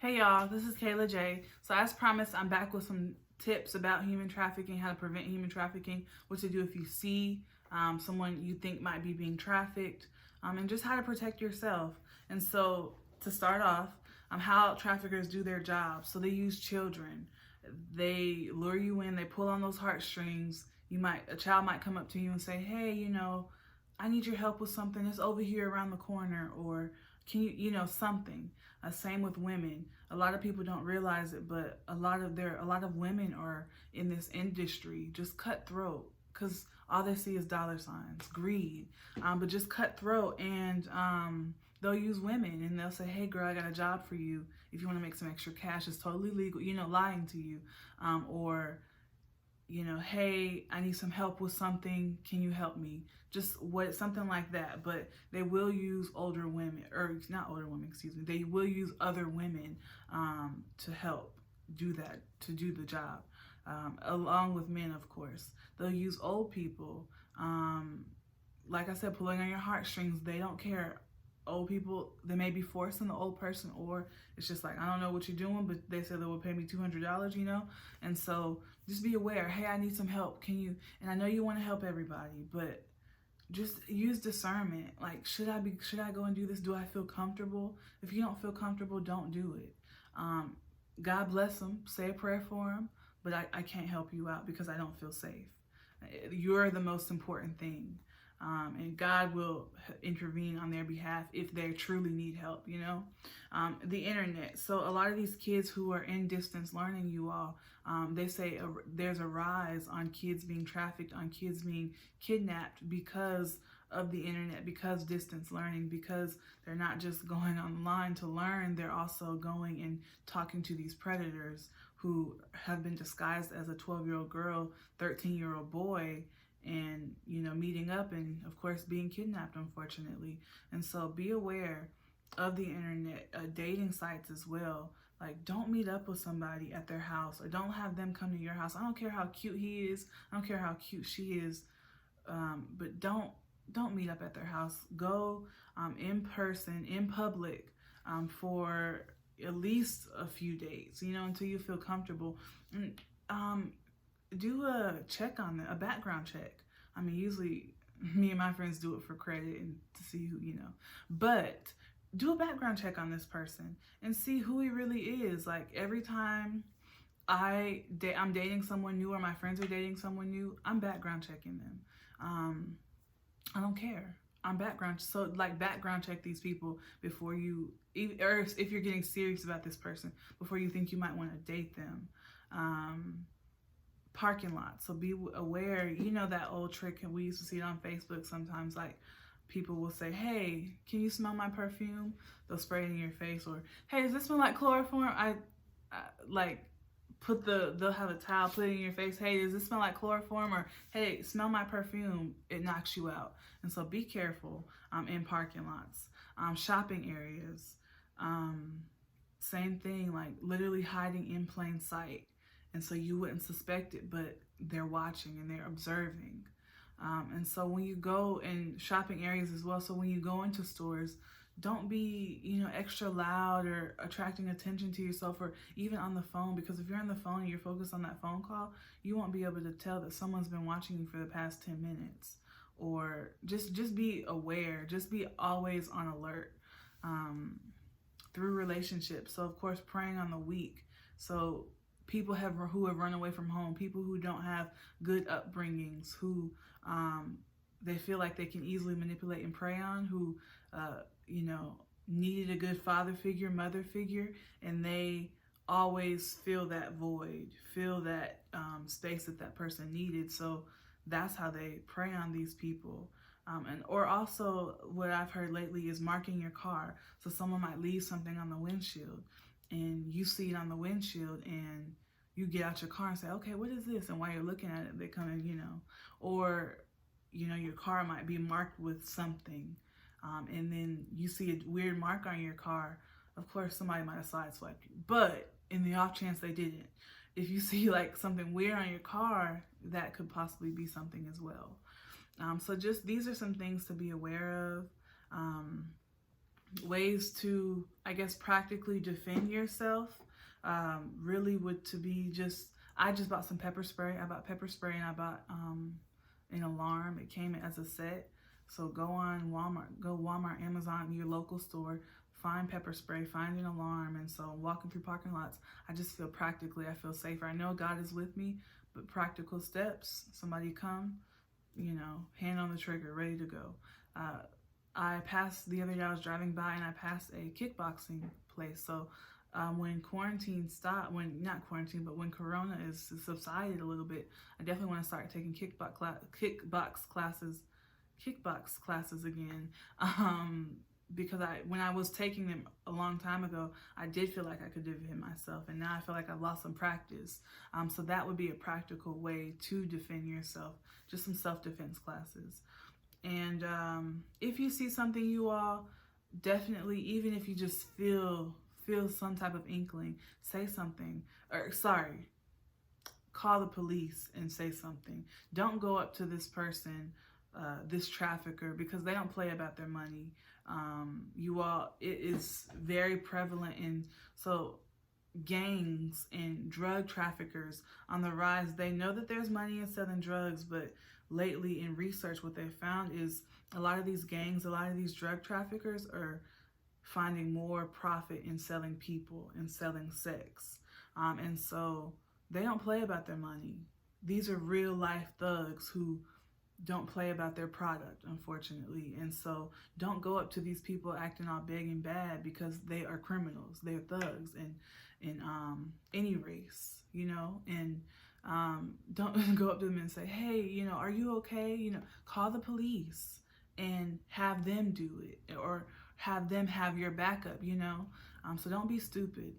Hey y'all, this is Kayla J. So as promised, I'm back with some tips about human trafficking, how to prevent human trafficking, what to do if you see someone you think might be being trafficked, and just how to protect yourself. And so to start off, how traffickers do their job. So they use children. They lure you in, they pull on those heartstrings. A child might come up to you and say, hey, I need your help with something. It's over here around the corner, or can something. Same with women. A lot of people don't realize it, but a lot of women are in this industry just cutthroat because all they see is dollar signs, greed, but just cutthroat, and they'll use women and they'll say, hey girl, I got a job for you. If you want to make some extra cash, it's totally legal, lying to you, or hey, I need some help with something. Can you help me? Something like that. But they will use older women, or not older women, excuse me. They will use other women to help do that, to do the job, along with men, of course. They'll use old people. Like I said, pulling on your heartstrings. They don't care. Old people, they may be forcing the old person, or it's just like, I don't know what you're doing, but they said they will pay me $200, and so just be aware. Hey, I need some help. Can you? And I know you want to help everybody, but just use discernment. Like, should I go and do this? Do I feel comfortable? If you don't feel comfortable, don't do it. God bless them. Say a prayer for them, but I can't help you out because I don't feel safe. You're the most important thing. And God will intervene on their behalf if they truly need help, The internet. So a lot of these kids who are in distance learning, you all, they say there's a rise on kids being trafficked, on kids being kidnapped because of the internet, because distance learning, because they're not just going online to learn, they're also going and talking to these predators who have been disguised as a 12-year-old girl, 13-year-old boy, and meeting up, and of course being kidnapped, unfortunately. And so be aware of the internet, dating sites as well. Like, don't meet up with somebody at their house, or don't have them come to your house. I don't care how cute he is, I don't care how cute she is, but don't meet up at their house. Go in person, in public, for at least a few dates, until you feel comfortable. And do a check on them, a background check. I mean, usually me and my friends do it for credit and to see who, but do a background check on this person and see who he really is. Like, every time I'm dating someone new, or my friends are dating someone new, I'm background checking them. I don't care. Background check these people before you, or if you're getting serious about this person, before you think you might want to date them. Parking lot. So be aware. That old trick, and we used to see it on Facebook sometimes, like people will say, hey, can you smell my perfume? They'll spray it in your face. Or, hey, does this smell like chloroform? They'll have a towel, put it in your face. Hey, does this smell like chloroform? Or, hey, smell my perfume. It knocks you out. And so be careful in parking lots, shopping areas. Same thing, like literally hiding in plain sight. And so you wouldn't suspect it, but they're watching and they're observing. And so when you go in shopping areas as well, so when you go into stores, don't be, extra loud or attracting attention to yourself, or even on the phone, because if you're on the phone and you're focused on that phone call, you won't be able to tell that someone's been watching you for the past 10 minutes. Or just be aware, just be always on alert through relationships. So of course, preying on the weak. So people who have run away from home, people who don't have good upbringings, who they feel like they can easily manipulate and prey on, who needed a good father figure, mother figure, and they always fill that void, fill that space that person needed. So that's how they prey on these people. Or also, what I've heard lately is marking your car. So someone might leave something on the windshield, and you see it on the windshield, and you get out your car and say, okay, what is this? And while you're looking at it, they come in, or, your car might be marked with something. And then you see a weird mark on your car. Of course, somebody might have sideswiped you, but in the off chance they didn't, if you see like something weird on your car, that could possibly be something as well. So just, these are some things to be aware of. ways to, I guess, practically defend yourself, really would to be just, I just bought some pepper spray. I bought pepper spray and I bought an alarm. It came as a set. So go on Walmart, go Walmart, Amazon, your local store, find pepper spray, find an alarm. And so walking through parking lots, I just feel practically, I feel safer. I know God is with me, but practical steps, somebody come, you know, hand on the trigger, ready to go. I passed the other day, I was driving by and I passed a kickboxing place. So when quarantine stopped, when not quarantine, but when Corona is subsided a little bit, I definitely want to start taking kickbox classes again. Because when I was taking them a long time ago, I did feel like I could defend myself, and now I feel like I've lost some practice. So that would be a practical way to defend yourself, just some self-defense classes. And if you see something, you all, definitely, even if you just feel some type of inkling, say something. Or sorry, call the police and say something. Don't go up to this person, this trafficker, because they don't play about their money. You all, it is very prevalent, and so gangs and drug traffickers on the rise. They know that there's money in selling drugs, but lately in research, what they found is a lot of these gangs, a lot of these drug traffickers are finding more profit in selling people and selling sex. And so they don't play about their money. These are real life thugs who don't play about their product, unfortunately. And so don't go up to these people acting all big and bad, because they are criminals. They're thugs in any race, you know. And don't go up to them and say, hey, you know, are you okay? You know, call the police and have them do it, or have them have your backup, you know. So don't be stupid.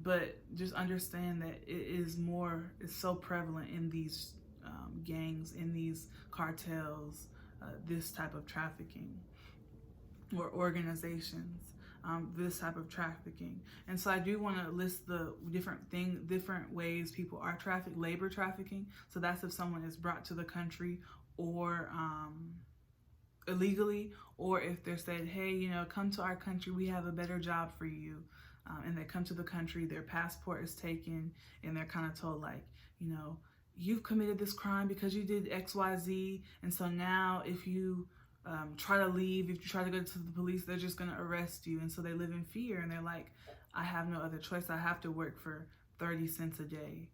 But just understand that it's so prevalent in these gangs, in these cartels, this type of trafficking, or organizations, this type of trafficking. And so I do want to list the different ways people are trafficked. Labor trafficking, so that's if someone is brought to the country, or illegally, or if they're said, hey, you know, come to our country, we have a better job for you. And they come to the country, their passport is taken, and they're kind of told, like, you know, you've committed this crime because you did XYZ, and so now if you try to leave, if you try to go to the police, they're just going to arrest you. And so they live in fear, and they're like, I have no other choice. I have to work for 30 cents a day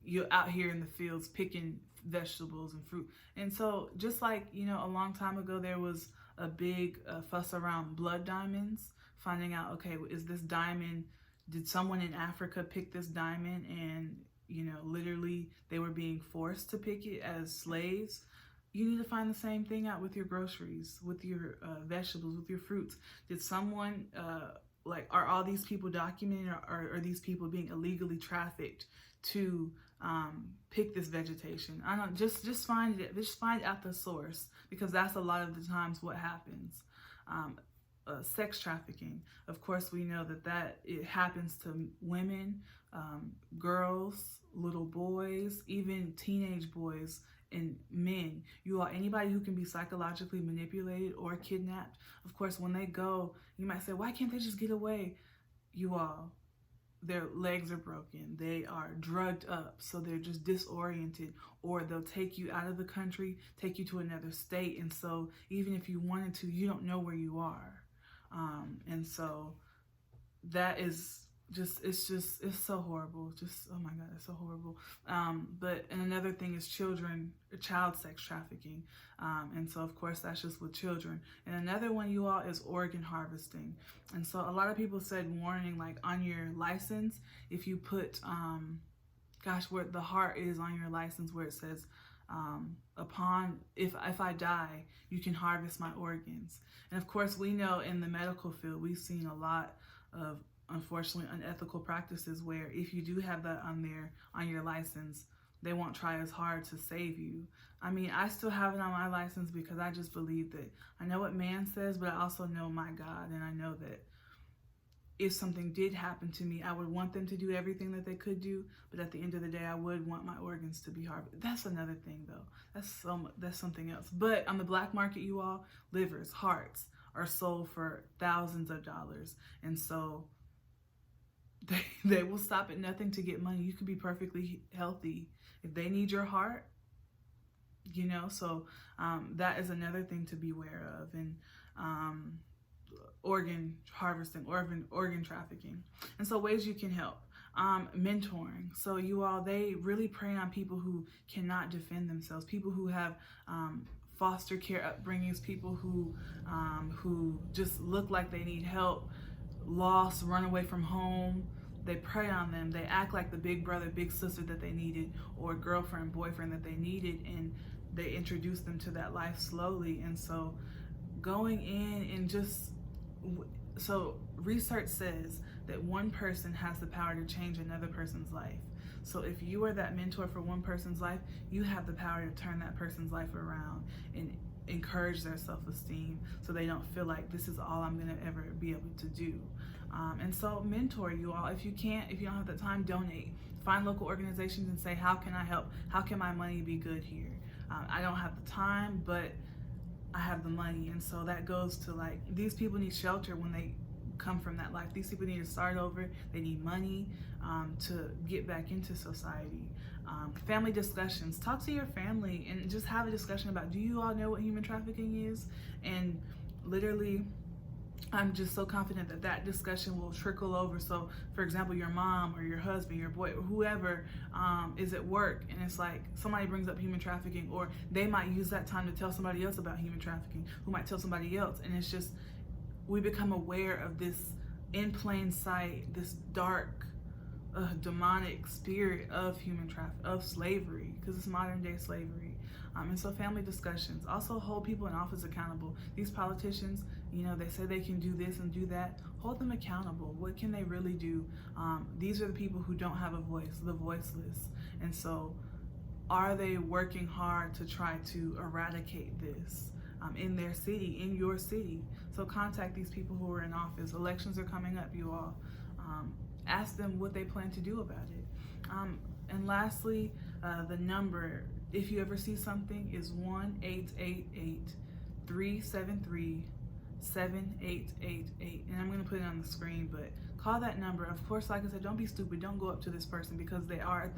you're out here in the fields picking vegetables and fruit. And so just like, you know, a long time ago, there was a big fuss around blood diamonds, finding out, okay, is this diamond, did someone in Africa pick this diamond, and, you know, literally they were being forced to pick it as slaves. You need to find the same thing out with your groceries, with your vegetables, with your fruits. Did someone, are all these people documented, or are these people being illegally trafficked to pick this vegetation? I don't, just find it, just find out the source, because that's a lot of the times what happens. Sex trafficking, of course, we know that it happens to women, girls, little boys, even teenage boys and men. You are anybody who can be psychologically manipulated or kidnapped. Of course, when they go, you might say, why can't they just get away? You all, their legs are broken, they are drugged up, so they're just disoriented, or they'll take you out of the country, take you to another state, and so even if you wanted to, you don't know where you are. And so that is it's so horrible. Just, oh my God, it's so horrible. And another thing is child sex trafficking. And so of course that's just with children. And another one, you all, is organ harvesting. And so a lot of people said warning, like on your license, if you put, where the heart is on your license, where it says, if I die, you can harvest my organs. And of course, we know in the medical field, we've seen a lot of, unfortunately, unethical practices where if you do have that on your license, they won't try as hard to save you. I mean, I still have it on my license because I just believe that I know what man says, but I also know my God, and I know that if something did happen to me, I would want them to do everything that they could do, but at the end of the day, I would want my organs to be harvested. That's another thing, though. That's something else. But on the black market, you all, livers, hearts are sold for thousands of dollars. And so they will stop at nothing to get money. You could be perfectly healthy. If they need your heart, you know, so that is another thing to be aware of. And organ harvesting, organ trafficking. And so ways you can help. Mentoring. So you all, they really prey on people who cannot defend themselves, people who have foster care upbringings, people who just look like they need help, lost, run away from home. They prey on them. They act like the big brother, big sister that they needed, or girlfriend, boyfriend that they needed, and they introduce them to that life slowly. And so going in and so research says that one person has the power to change another person's life. So if you are that mentor for one person's life, you have the power to turn that person's life around and encourage their self-esteem so they don't feel like this is all I'm gonna ever be able to do. And so mentor, you all. If you don't have the time, donate. Find local organizations and say, how can I help? How can my money be good here? I don't have the time, but I have the money. And so that goes to, like, these people need shelter when they come from that life. These people need to start over. They need money to get back into society. Family discussions. Talk to your family and just have a discussion about, do you all know what human trafficking is? And literally, I'm just so confident that that discussion will trickle over. So for example, your mom or your husband, your boy, or whoever is at work, and it's like somebody brings up human trafficking, or they might use that time to tell somebody else about human trafficking, who might tell somebody else. And it's just, we become aware of this in plain sight, this dark, demonic spirit of human trafficking, of slavery, because it's modern day slavery. And so family discussions. Also hold people in office accountable. These politicians, you know, they say they can do this and do that. Hold them accountable. What can they really do? These are the people who don't have a voice, the voiceless. And so are they working hard to try to eradicate this in their city, in your city? So contact these people who are in office. Elections are coming up, you all. Ask them what they plan to do about it. And lastly, the number, if you ever see something, is 1-888-373-7888. And I'm going to put it on the screen, but call that number. Of course, like I said, don't be stupid. Don't go up to this person, because they are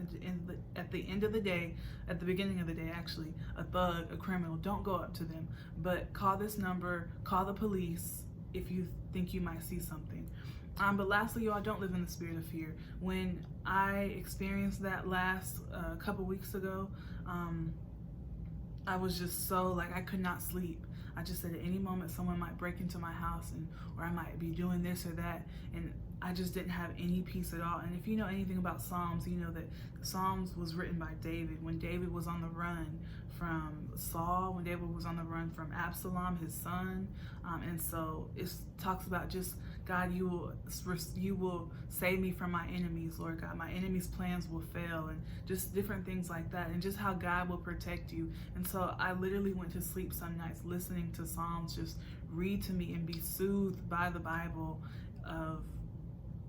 at the end of the day, at the beginning of the day actually, a thug, a criminal. Don't go up to them, but call this number, call the police if you think you might see something. But lastly, you all, don't live in the spirit of fear. When I experienced that last couple weeks ago, I was just so, like, I could not sleep. I just said at any moment someone might break into my house, or I might be doing this or that, and I just didn't have any peace at all. And if you know anything about Psalms, you know that Psalms was written by David when David was on the run from Saul, when David was on the run from Absalom, his son. And so it talks about just, God, you will save me from my enemies, Lord God. My enemies' plans will fail, and just different things like that, and just how God will protect you. And so I literally went to sleep some nights listening to Psalms just read to me and be soothed by the Bible of,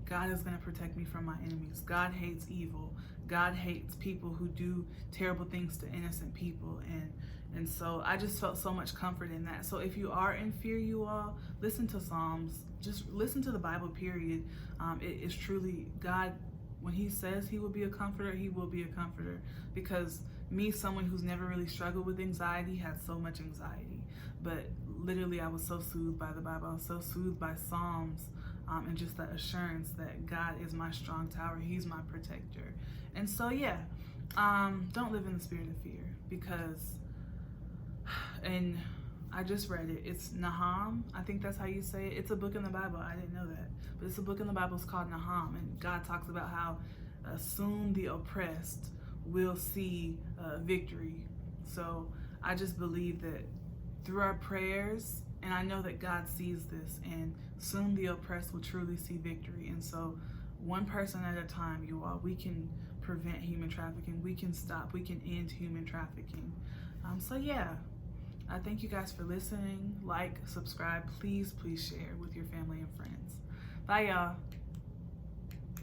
God is going to protect me from my enemies. God hates evil. God hates people who do terrible things to innocent people. And so I just felt so much comfort in that. So if you are in fear, you all, listen to Psalms. Just listen to the Bible, period. It is truly God. When he says he will be a comforter, he will be a comforter. Because me, someone who's never really struggled with anxiety, had so much anxiety. But literally, I was so soothed by the Bible. I was so soothed by Psalms. And just that assurance that God is my strong tower. He's my protector. And so, yeah, don't live in the spirit of fear, because, and I just read it. It's Nahum. I think that's how you say it. It's a book in the Bible. I didn't know that. But it's a book in the Bible. It's called Nahum. And God talks about how soon the oppressed will see victory. So I just believe that through our prayers, and I know that God sees this, and soon the oppressed will truly see victory. And so one person at a time, you all, we can prevent human trafficking. We can stop. We can end human trafficking. So yeah, I thank you guys for listening. Like, subscribe. Please share with your family and friends. Bye, y'all.